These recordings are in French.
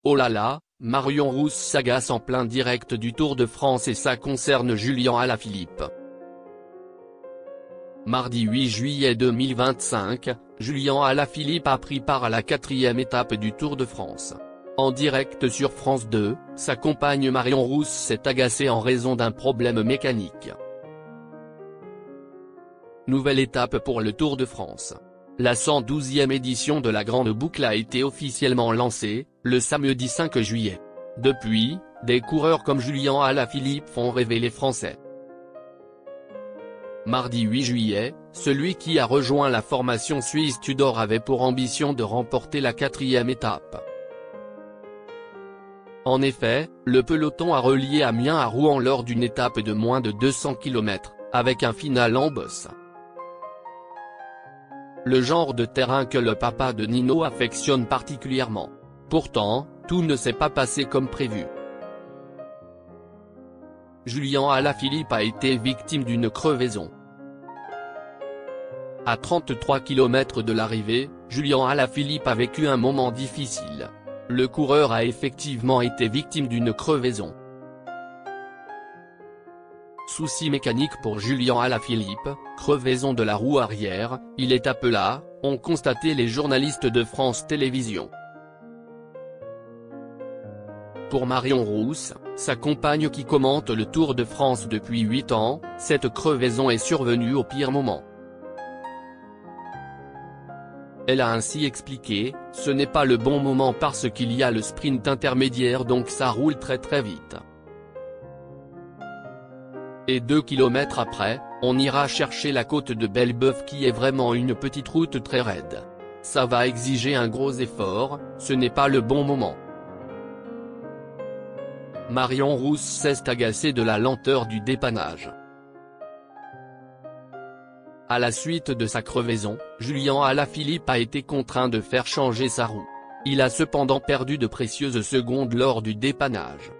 Oh là là, Marion Rousse s'agace en plein direct du Tour de France et ça concerne Julian Alaphilippe. Mardi 8 juillet 2025, Julian Alaphilippe a pris part à la 4e étape du Tour de France. En direct sur France 2, sa compagne Marion Rousse s'est agacée en raison d'un problème mécanique. Nouvelle étape pour le Tour de France. La 112e édition de la Grande Boucle a été officiellement lancée, le samedi 5 juillet. Depuis, des coureurs comme Julian Alaphilippe font rêver les Français. Mardi 8 juillet, celui qui a rejoint la formation suisse Tudor avait pour ambition de remporter la 4e étape. En effet, le peloton a relié Amiens à Rouen lors d'une étape de moins de 200 km, avec un final en bosse. Le genre de terrain que le papa de Nino affectionne particulièrement. Pourtant, tout ne s'est pas passé comme prévu. Julian Alaphilippe a été victime d'une crevaison. À 33 km de l'arrivée, Julian Alaphilippe a vécu un moment difficile. Le coureur a effectivement été victime d'une crevaison. Souci mécanique pour Julian Alaphilippe, crevaison de la roue arrière, il est à plat, ont constaté les journalistes de France Télévisions. Pour Marion Rousse, sa compagne qui commente le Tour de France depuis 8 ans, cette crevaison est survenue au pire moment. Elle a ainsi expliqué, ce n'est pas le bon moment parce qu'il y a le sprint intermédiaire donc ça roule très vite. Et 2 km après, on ira chercher la côte de Belleboeuf qui est vraiment une petite route très raide. Ça va exiger un gros effort, ce n'est pas le bon moment. Marion Rousse s'est agacée de la lenteur du dépannage. À la suite de sa crevaison, Julian Alaphilippe a été contraint de faire changer sa roue. Il a cependant perdu de précieuses secondes lors du dépannage.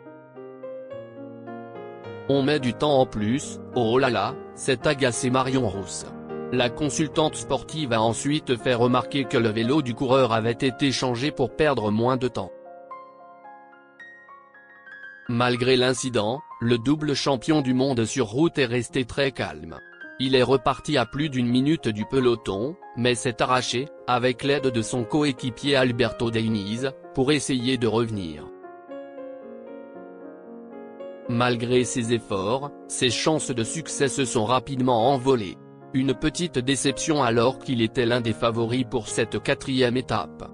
On met du temps en plus, oh là là, s'est agacée Marion Rousse. La consultante sportive a ensuite fait remarquer que le vélo du coureur avait été changé pour perdre moins de temps. Malgré l'incident, le double champion du monde sur route est resté très calme. Il est reparti à plus d'une minute du peloton, mais s'est arraché, avec l'aide de son coéquipier Alberto Deinese, pour essayer de revenir. Malgré ses efforts, ses chances de succès se sont rapidement envolées. Une petite déception alors qu'il était l'un des favoris pour cette 4e étape.